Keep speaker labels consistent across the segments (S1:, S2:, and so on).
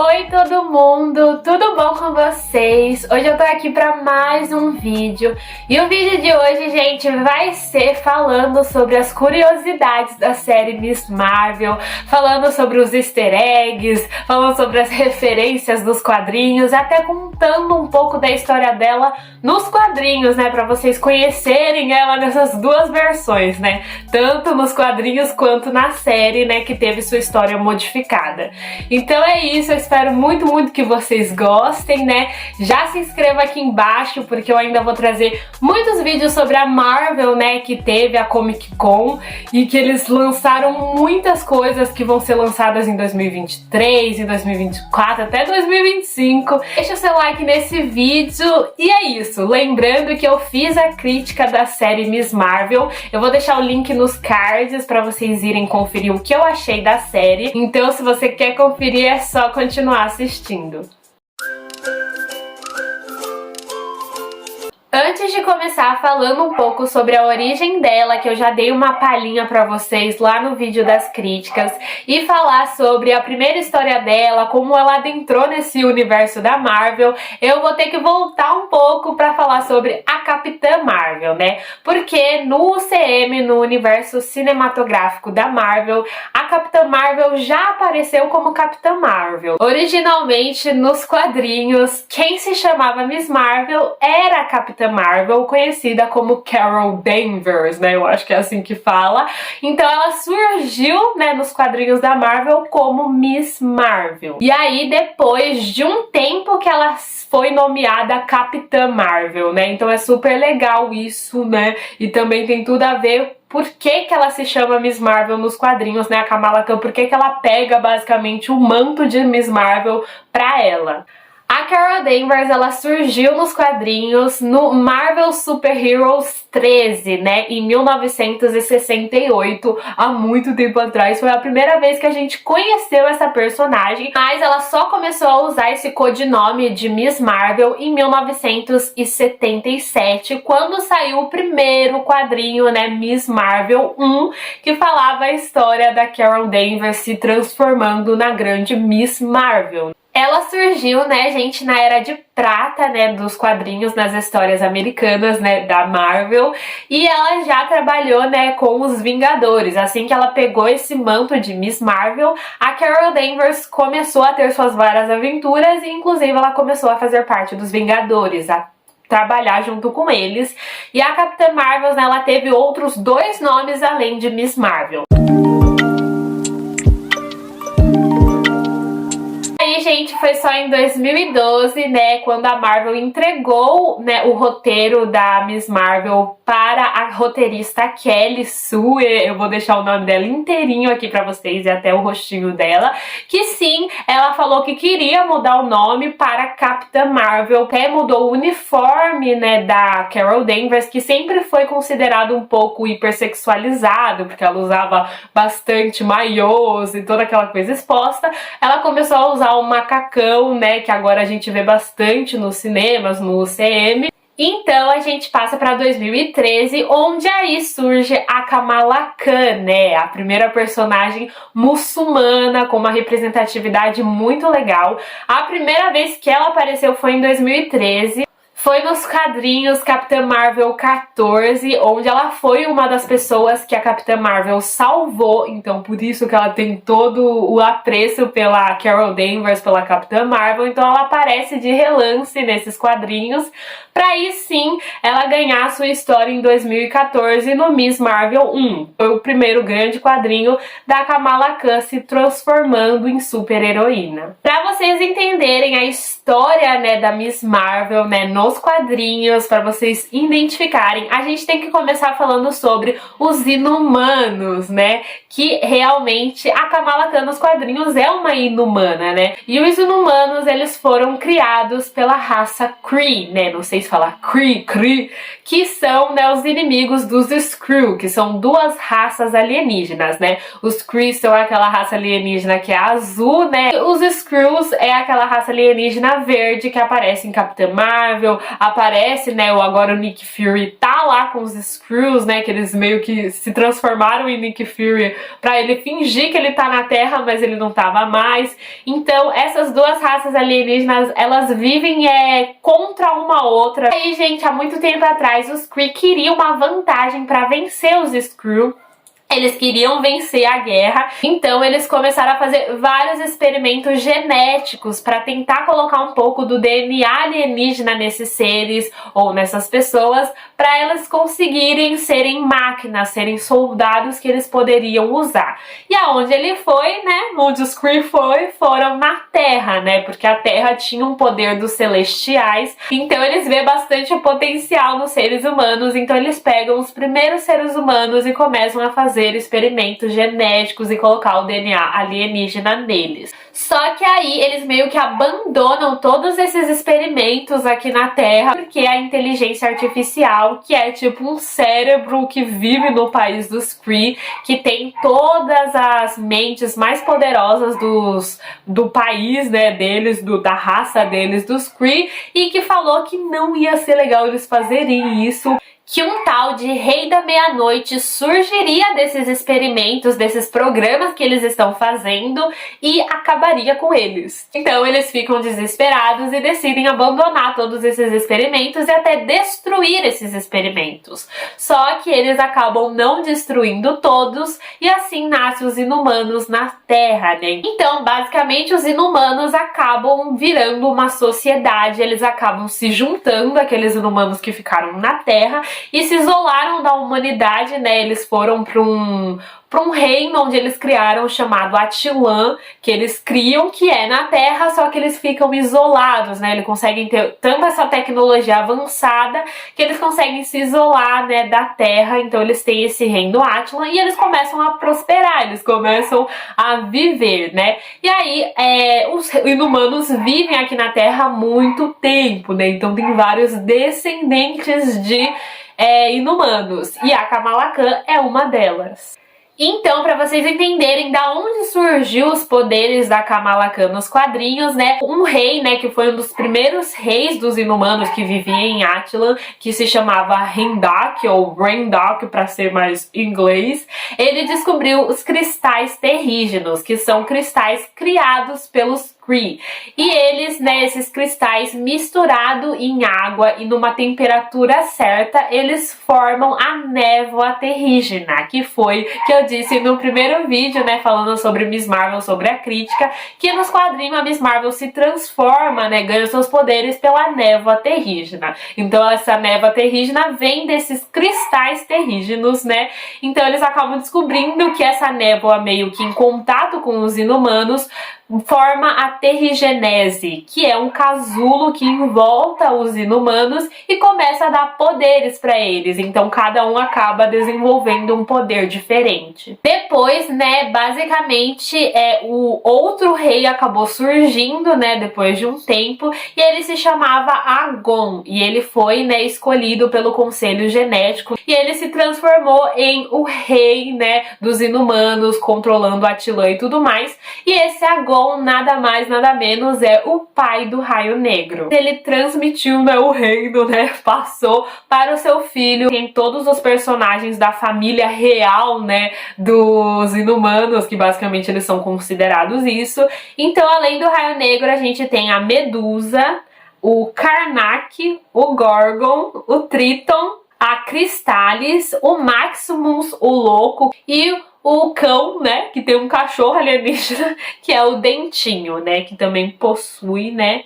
S1: Oi todo mundo, tudo bom com vocês? Hoje eu tô aqui pra mais um vídeo e o vídeo de hoje, gente, vai ser falando sobre as curiosidades da série Miss Marvel, falando sobre os easter eggs, falando sobre as referências dos quadrinhos, até contando um pouco da história dela nos quadrinhos, né, pra vocês conhecerem ela nessas duas versões, né, tanto nos quadrinhos quanto na série, né, que teve sua história modificada. Então é isso, eu espero muito que vocês gostem, né? Já se inscreva aqui embaixo, porque eu ainda vou trazer muitos vídeos sobre a Marvel, né? Que teve a Comic Con e que eles lançaram muitas coisas que vão ser lançadas em 2023, em 2024, até 2025. Deixa o seu like nesse vídeo e é isso. Lembrando que eu fiz a crítica da série Miss Marvel. Eu vou deixar o link nos cards para vocês irem conferir o que eu achei da série. Então, se você quer conferir, é só continuar assistindo. Antes de começar falando um pouco sobre a origem dela, que eu já dei uma palhinha pra vocês lá no vídeo das críticas, e falar sobre a primeira história dela, como ela adentrou nesse universo da Marvel, eu vou ter que voltar um pouco pra falar sobre a Capitã Marvel, né? Porque no UCM, no universo cinematográfico da Marvel, a Capitã Marvel já apareceu como Capitã Marvel. Originalmente, nos quadrinhos, quem se chamava Miss Marvel era a Capitã Marvel, conhecida como Carol Danvers, né? Eu acho que é assim que fala. Então ela surgiu, né, nos quadrinhos da Marvel como Miss Marvel. E aí, depois de um tempo que ela foi nomeada Capitã Marvel, né? Então é super legal isso, né? E também tem tudo a ver por que ela se chama Miss Marvel nos quadrinhos, né? A Kamala Khan, por que ela pega basicamente o manto de Miss Marvel pra ela. A Carol Danvers, ela surgiu nos quadrinhos no Marvel Super Heroes 13, né, em 1968, há muito tempo atrás. Foi a primeira vez que a gente conheceu essa personagem, mas ela só começou a usar esse codinome de Miss Marvel em 1977, quando saiu o primeiro quadrinho, né, Miss Marvel 1, que falava a história da Carol Danvers se transformando na grande Miss Marvel. Ela surgiu, né, gente, na Era de Prata, né, dos quadrinhos, nas histórias americanas, né, da Marvel, e ela já trabalhou, né, com os Vingadores. Assim que ela pegou esse manto de Miss Marvel, a Carol Danvers começou a ter suas várias aventuras e, inclusive, ela começou a fazer parte dos Vingadores, a trabalhar junto com eles. E a Capitã Marvel, né, ela teve outros dois nomes além de Miss Marvel. Aí, gente, foi só em 2012, né, quando a Marvel entregou, né, o roteiro da Miss Marvel para a roteirista Kelly Sue. Eu vou deixar o nome dela inteirinho aqui pra vocês e até o rostinho dela, que sim, ela falou que queria mudar o nome para Capitã Marvel, até mudou o uniforme, né, da Carol Danvers, que sempre foi considerado um pouco hipersexualizado, porque ela usava bastante maiôs e toda aquela coisa exposta. Ela começou a usar o macacão, né, que agora a gente vê bastante nos cinemas, no UCM. Então a gente passa para 2013, onde aí surge a Kamala Khan, né, a primeira personagem muçulmana com uma representatividade muito legal. A primeira vez que ela apareceu foi em 2013. Foi nos quadrinhos Capitã Marvel 14, onde ela foi uma das pessoas que a Capitã Marvel salvou, então por isso que ela tem todo o apreço pela Carol Danvers, pela Capitã Marvel. Então ela aparece de relance nesses quadrinhos, pra aí sim ela ganhar a sua história em 2014 no Miss Marvel 1. Foi o primeiro grande quadrinho da Kamala Khan se transformando em super heroína. Pra vocês entenderem a história, né, da Miss Marvel, né, nos quadrinhos, para vocês identificarem, a gente tem que começar falando sobre os Inumanos, né, que realmente a Kamala Khan nos quadrinhos é uma inumana, né, e os Inumanos, eles foram criados pela raça Kree, né, não sei se falar Kree, que são, né, os inimigos dos Skrull, que são duas raças alienígenas, né, os Kree são aquela raça alienígena que é azul, né, os Skrulls Skrulls é aquela raça alienígena verde que aparece em Capitã Marvel, aparece, né, agora o Nick Fury tá lá com os Skrulls, né, que eles meio que se transformaram em Nick Fury pra ele fingir que ele tá na Terra, mas ele não tava mais. Então essas duas raças alienígenas, elas vivem contra uma outra. E aí, gente, há muito tempo atrás os Kree queriam uma vantagem pra vencer os Skrull. Eles queriam vencer a guerra, então eles começaram a fazer vários experimentos genéticos para tentar colocar um pouco do DNA alienígena nesses seres ou nessas pessoas, para elas conseguirem serem máquinas, serem soldados que eles poderiam usar. E aonde ele foi, né, onde os Kree foram na Terra, né, porque a Terra tinha um poder dos celestiais, então eles vê bastante potencial nos seres humanos, então eles pegam os primeiros seres humanos e começam a fazer experimentos genéticos e colocar o DNA alienígena neles. Só que aí eles meio que abandonam todos esses experimentos aqui na Terra, porque a inteligência artificial, que é tipo um cérebro que vive no país dos Kree, que tem todas as mentes mais poderosas do país, né, deles, da raça deles, dos Kree, e que falou que não ia ser legal eles fazerem isso, que um tal de Rei da Meia-Noite surgiria desses experimentos, desses programas que eles estão fazendo e acabaria com eles. Então eles ficam desesperados e decidem abandonar todos esses experimentos e até destruir esses experimentos. Só que eles acabam não destruindo todos e assim nascem os inumanos na Terra, né? Então, basicamente, os inumanos acabam virando uma sociedade, eles acabam se juntando, aqueles inumanos que ficaram na Terra, e se isolaram da humanidade, né? Eles foram para um reino onde eles criaram chamado Attilan, que eles criam, que é na Terra, só que eles ficam isolados, né? Eles conseguem ter tanta essa tecnologia avançada que eles conseguem se isolar, né, da Terra. Então eles têm esse reino Attilan e eles começam a prosperar, eles começam a viver, né? E aí os inumanos vivem aqui na Terra há muito tempo, né? Então tem vários descendentes de inumanos e a Kamala Khan é uma delas. Então, para vocês entenderem da onde surgiu os poderes da Kamala Khan nos quadrinhos, né, um rei, né, que foi um dos primeiros reis dos inumanos que vivia em Attilan, que se chamava Rendak, ou Rendak para ser mais inglês, ele descobriu os cristais terrígenos, que são cristais criados pelos Kree. E eles, né, esses cristais misturados em água e numa temperatura certa, eles formam a névoa terrígena, que foi que eu disse no primeiro vídeo, né, falando sobre Miss Marvel, sobre a crítica, que nos quadrinhos a Miss Marvel se transforma, né, ganha seus poderes pela névoa terrígena. Então essa névoa terrígena vem desses cristais terrígenos, né, então eles acabam descobrindo que essa névoa meio que em contato com os inumanos forma a terrigenese, que é um casulo que envolta os inumanos e começa a dar poderes para eles. Então cada um acaba desenvolvendo um poder diferente. Depois, né, basicamente o outro rei acabou surgindo, né, depois de um tempo, e ele se chamava Agon, e ele foi, né, escolhido pelo Conselho Genético, e ele se transformou em o rei, né, dos inumanos, controlando Attilan e tudo mais. E esse Agon nada mais, nada menos é o pai do Raio Negro. Ele transmitiu, né, o reino, né, passou para o seu filho. Tem todos os personagens da família real, né, dos inumanos, que basicamente eles são considerados isso. Então, além do Raio Negro, a gente tem a Medusa, o Karnak, o Gorgon, o Triton, a Crystallis, o Maximus, o Louco, e o cão, né, que tem um cachorro alienígena, que é o Dentinho, né, que também possui, né,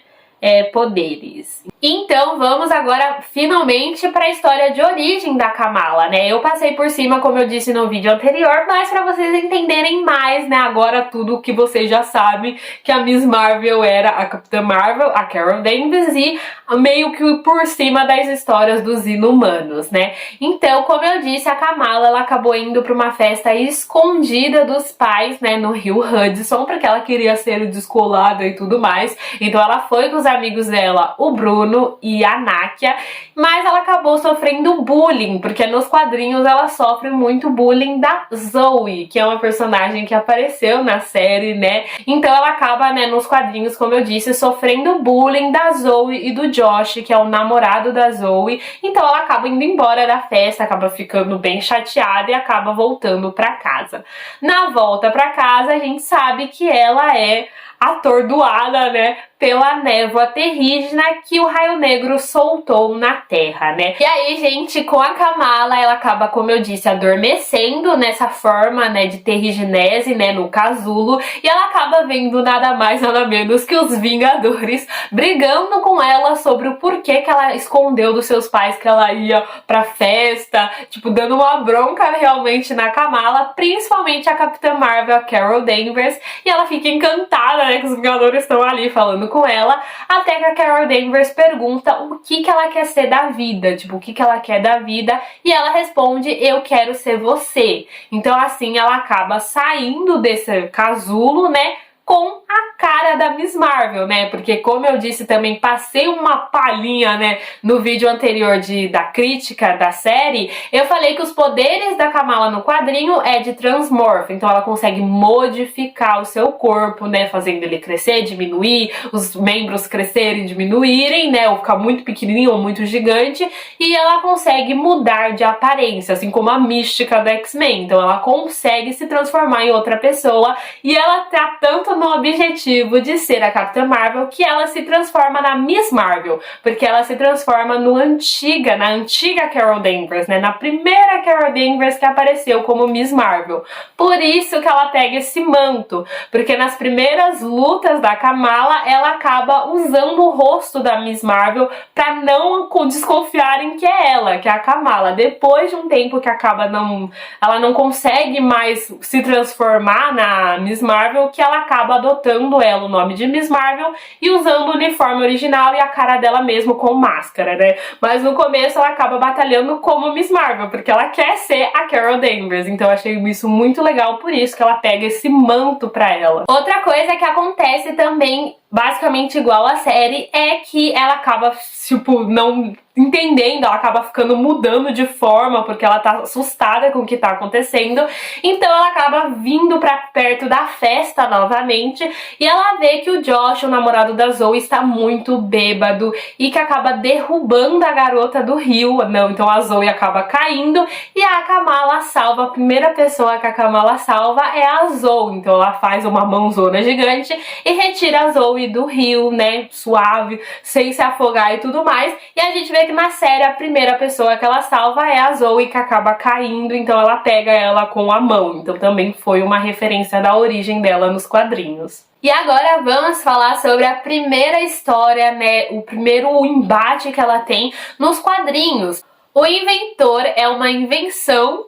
S1: poderes. Então vamos agora finalmente para a história de origem da Kamala, né? Eu passei por cima, como eu disse no vídeo anterior, mas para vocês entenderem mais, né, agora tudo que vocês já sabem, que a Miss Marvel era a Capitã Marvel, a Carol Danvers, e meio que por cima das histórias dos inumanos, né? Então, como eu disse, a Kamala, ela acabou indo para uma festa escondida dos pais, né, no Rio Hudson, porque ela queria ser descolada e tudo mais. Então ela foi com os amigos dela, o Bruno, Bruno e a Nakia, mas ela acabou sofrendo bullying, porque nos quadrinhos ela sofre muito bullying da Zoe, que é uma personagem que apareceu na série, né? Então ela acaba, né, nos quadrinhos, como eu disse, sofrendo bullying da Zoe e do Josh, que é o namorado da Zoe. Então ela acaba indo embora da festa, acaba ficando bem chateada e acaba voltando pra casa. Na volta pra casa, a gente sabe que ela é atordoada, né, pela névoa terrígena que o Raio Negro soltou na Terra, né? E aí, gente, com a Kamala, ela acaba, como eu disse, adormecendo nessa forma, né, de terrigenese, né, no casulo, e ela acaba vendo nada mais, nada menos que os Vingadores brigando com ela sobre o porquê que ela escondeu dos seus pais que ela ia pra festa, tipo, dando uma bronca realmente na Kamala, principalmente a Capitã Marvel, a Carol Danvers, e ela fica encantada, né, que os Vingadores estão ali falando com ela, até que a Carol Danvers pergunta o que ela quer ser da vida, tipo, o que ela quer da vida, e ela responde, eu quero ser você. Então assim ela acaba saindo desse casulo, né, com a cara da Miss Marvel, né? Porque, como eu disse também, passei uma palhinha, né, no vídeo anterior da crítica da série, eu falei que os poderes da Kamala no quadrinho é de transmorph, então ela consegue modificar o seu corpo, né, fazendo ele crescer, diminuir, os membros crescerem, diminuírem, né, ou ficar muito pequenininho ou muito gigante, e ela consegue mudar de aparência, assim como a Mística do X-Men, então ela consegue se transformar em outra pessoa, e ela tá tanto no objetivo de ser a Capitã Marvel que ela se transforma na Miss Marvel, porque ela se transforma na antiga Carol Danvers, né, na primeira Carol Danvers que apareceu como Miss Marvel. Por isso que ela pega esse manto, porque nas primeiras lutas da Kamala, ela acaba usando o rosto da Miss Marvel pra não desconfiarem que é ela, que é a Kamala. Depois de um tempo que ela não consegue mais se transformar na Miss Marvel, que ela acaba adotando ela o nome de Miss Marvel e usando o uniforme original e a cara dela mesmo com máscara, né? Mas no começo ela acaba batalhando como Miss Marvel, porque ela quer ser a Carol Danvers, então eu achei isso muito legal, por isso que ela pega esse manto pra ela. Outra coisa que acontece também, basicamente igual à série, é que ela acaba, tipo, não entendendo, ela acaba ficando mudando de forma, porque ela tá assustada com o que tá acontecendo, então ela acaba vindo pra perto da festa novamente, e ela vê que o Josh, o namorado da Zoe, está muito bêbado, e que acaba derrubando a garota do rio, então a Zoe acaba caindo, e a Kamala salva, a primeira pessoa que a Kamala salva é a Zoe, então ela faz uma mãozona gigante e retira a Zoe do rio, né, suave, sem se afogar e tudo mais, e a gente vê que na série a primeira pessoa que ela salva é a Zoe, que acaba caindo, então ela pega ela com a mão, então também foi uma referência da origem dela nos quadrinhos. E agora vamos falar sobre a primeira história, né, o primeiro embate que ela tem nos quadrinhos. O Inventor é uma invenção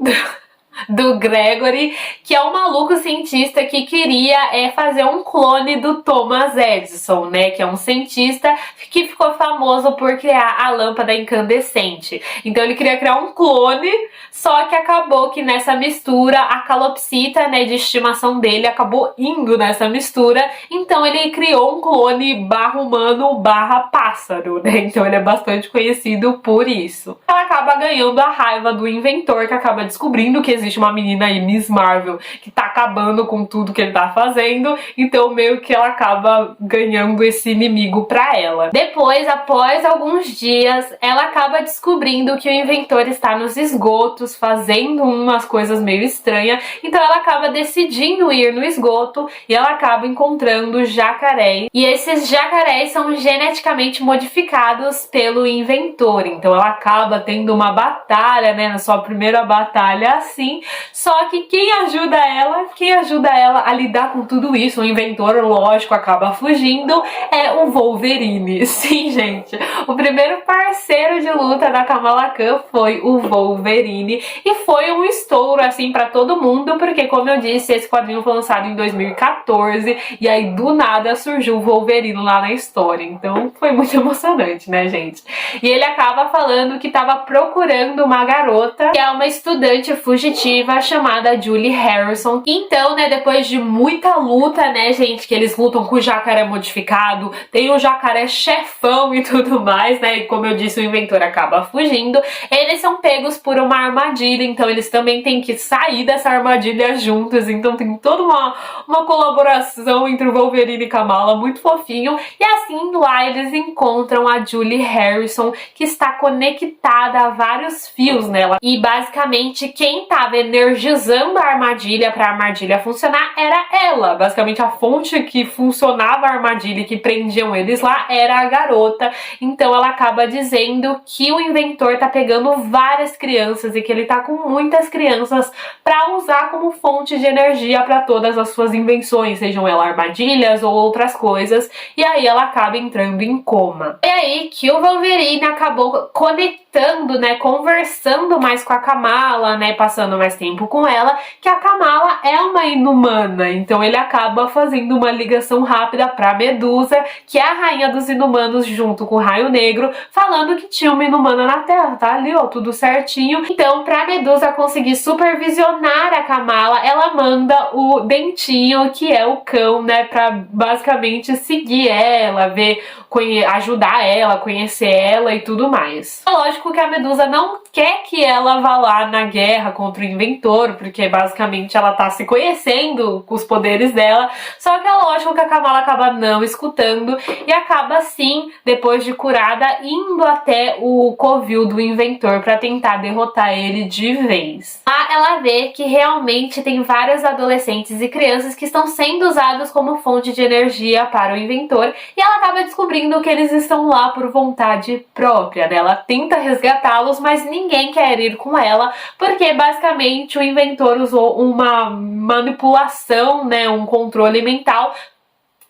S1: do Gregory, que é um maluco cientista que queria fazer um clone do Thomas Edison, né, que é um cientista que ficou famoso por criar a lâmpada incandescente. Então ele queria criar um clone, só que acabou que nessa mistura a calopsita, né, de estimação dele acabou indo nessa mistura, então ele criou um clone barra humano barra pássaro, né, então ele é bastante conhecido por isso. Ela acaba ganhando a raiva do inventor, que acaba descobrindo que existe uma menina aí, Miss Marvel, que tá acabando com tudo que ele tá fazendo, então meio que ela acaba ganhando esse inimigo pra ela. Depois, após alguns dias, ela acaba descobrindo que o inventor está nos esgotos, fazendo umas coisas meio estranhas, então ela acaba decidindo ir no esgoto e ela acaba encontrando jacarés, e esses jacarés são geneticamente modificados pelo inventor, então ela acaba tendo uma batalha, né, na sua primeira batalha assim. Só que quem ajuda ela a lidar com tudo isso, o inventor, lógico, acaba fugindo, é o Wolverine. Sim, gente, o primeiro parceiro de luta da Kamala Khan foi o Wolverine, e foi um estouro, assim, pra todo mundo, porque, como eu disse, esse quadrinho foi lançado em 2014, e aí, do nada, surgiu o Wolverine lá na história, então foi muito emocionante, né, gente? E ele acaba falando que tava procurando uma garota, que é uma estudante fugitiva detetiva chamada Julie Harrison. Então, né, depois de muita luta, né, gente, que eles lutam com o jacaré modificado, tem o jacaré chefão e tudo mais, né, e como eu disse, o inventor acaba fugindo, eles são pegos por uma armadilha, então eles também têm que sair dessa armadilha juntos, então tem toda uma colaboração entre o Wolverine e Kamala, muito fofinho, e assim lá eles encontram a Julie Harrison, que está conectada a vários fios nela, e basicamente quem estava energizando a armadilha para a armadilha funcionar era ela, basicamente a fonte que funcionava a armadilha e que prendiam eles lá era a garota, então ela acaba dizendo que o inventor tá pegando várias crianças e que ele tá com muitas crianças para usar como fonte de energia para todas as suas invenções, sejam elas armadilhas ou outras coisas, e aí ela acaba entrando em coma. É aí que o Wolverine acabou conectando, né, conversando mais com a Kamala, né, passando mais tempo com ela, que a Kamala é uma inumana, então ele acaba fazendo uma ligação rápida pra Medusa, que é a rainha dos inumanos junto com o Raio Negro, falando que tinha uma inumana na Terra, tá ali, ó, tudo certinho. Então, pra Medusa conseguir supervisionar a Kamala, ela manda o Dentinho, que é o cão, né, pra basicamente seguir ela, ver, ajudar ela, conhecer ela e tudo mais. É lógico que a Medusa não quer que ela vá lá na guerra contra o inventor, porque basicamente ela tá se conhecendo com os poderes dela, só que é lógico que a Kamala acaba não escutando e acaba sim, depois de curada, indo até o covil do inventor para tentar derrotar ele de vez. Lá ela vê que realmente tem vários adolescentes e crianças que estão sendo usados como fonte de energia para o inventor e ela acaba descobrindo que eles estão lá por vontade própria, né? Ela tenta resgatá-los, mas ninguém quer ir com ela, porque basicamente o inventor usou uma manipulação, né, um controle mental,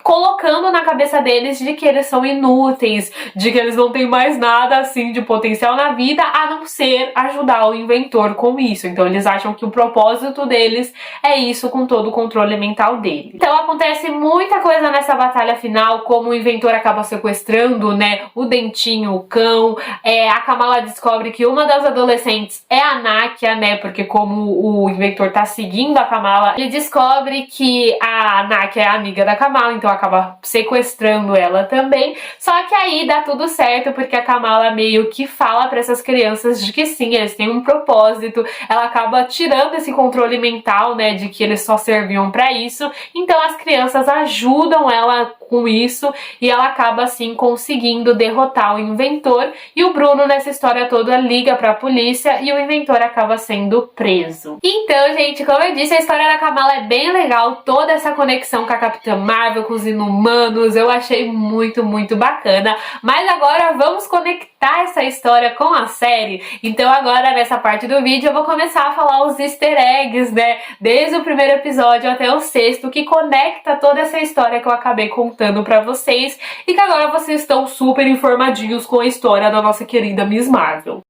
S1: colocando na cabeça deles de que eles são inúteis, de que eles não têm mais nada assim de potencial na vida, a não ser ajudar o inventor com isso. Então eles acham que o propósito deles é isso, com todo o controle mental dele. Então acontece muita coisa nessa batalha final, como o inventor acaba sequestrando, né, o Dentinho, o cão, a Kamala descobre que uma das adolescentes é a Nakia, né, porque como o inventor tá seguindo a Kamala, ele descobre que a Nakia é amiga da Kamala, então acaba sequestrando ela também, só que aí dá tudo certo, porque a Kamala meio que fala para essas crianças de que sim, eles têm um propósito, ela acaba tirando esse controle mental, né, de que eles só serviam para isso, então as crianças ajudam ela com isso, e ela acaba assim conseguindo derrotar o inventor, e o Bruno nessa história toda liga pra polícia, e o inventor acaba sendo preso. Então, gente, como eu disse, a história da Kamala é bem legal, toda essa conexão com a Capitã Marvel, com os inumanos, eu achei muito, muito bacana. Mas agora vamos conectar essa história com a série. Então agora, nessa parte do vídeo, eu vou começar a falar os easter eggs, né, desde o primeiro episódio até o sexto, que conecta toda essa história que eu acabei contando pra vocês, e que agora vocês estão super informadinhos com a história da nossa querida Miss Marvel.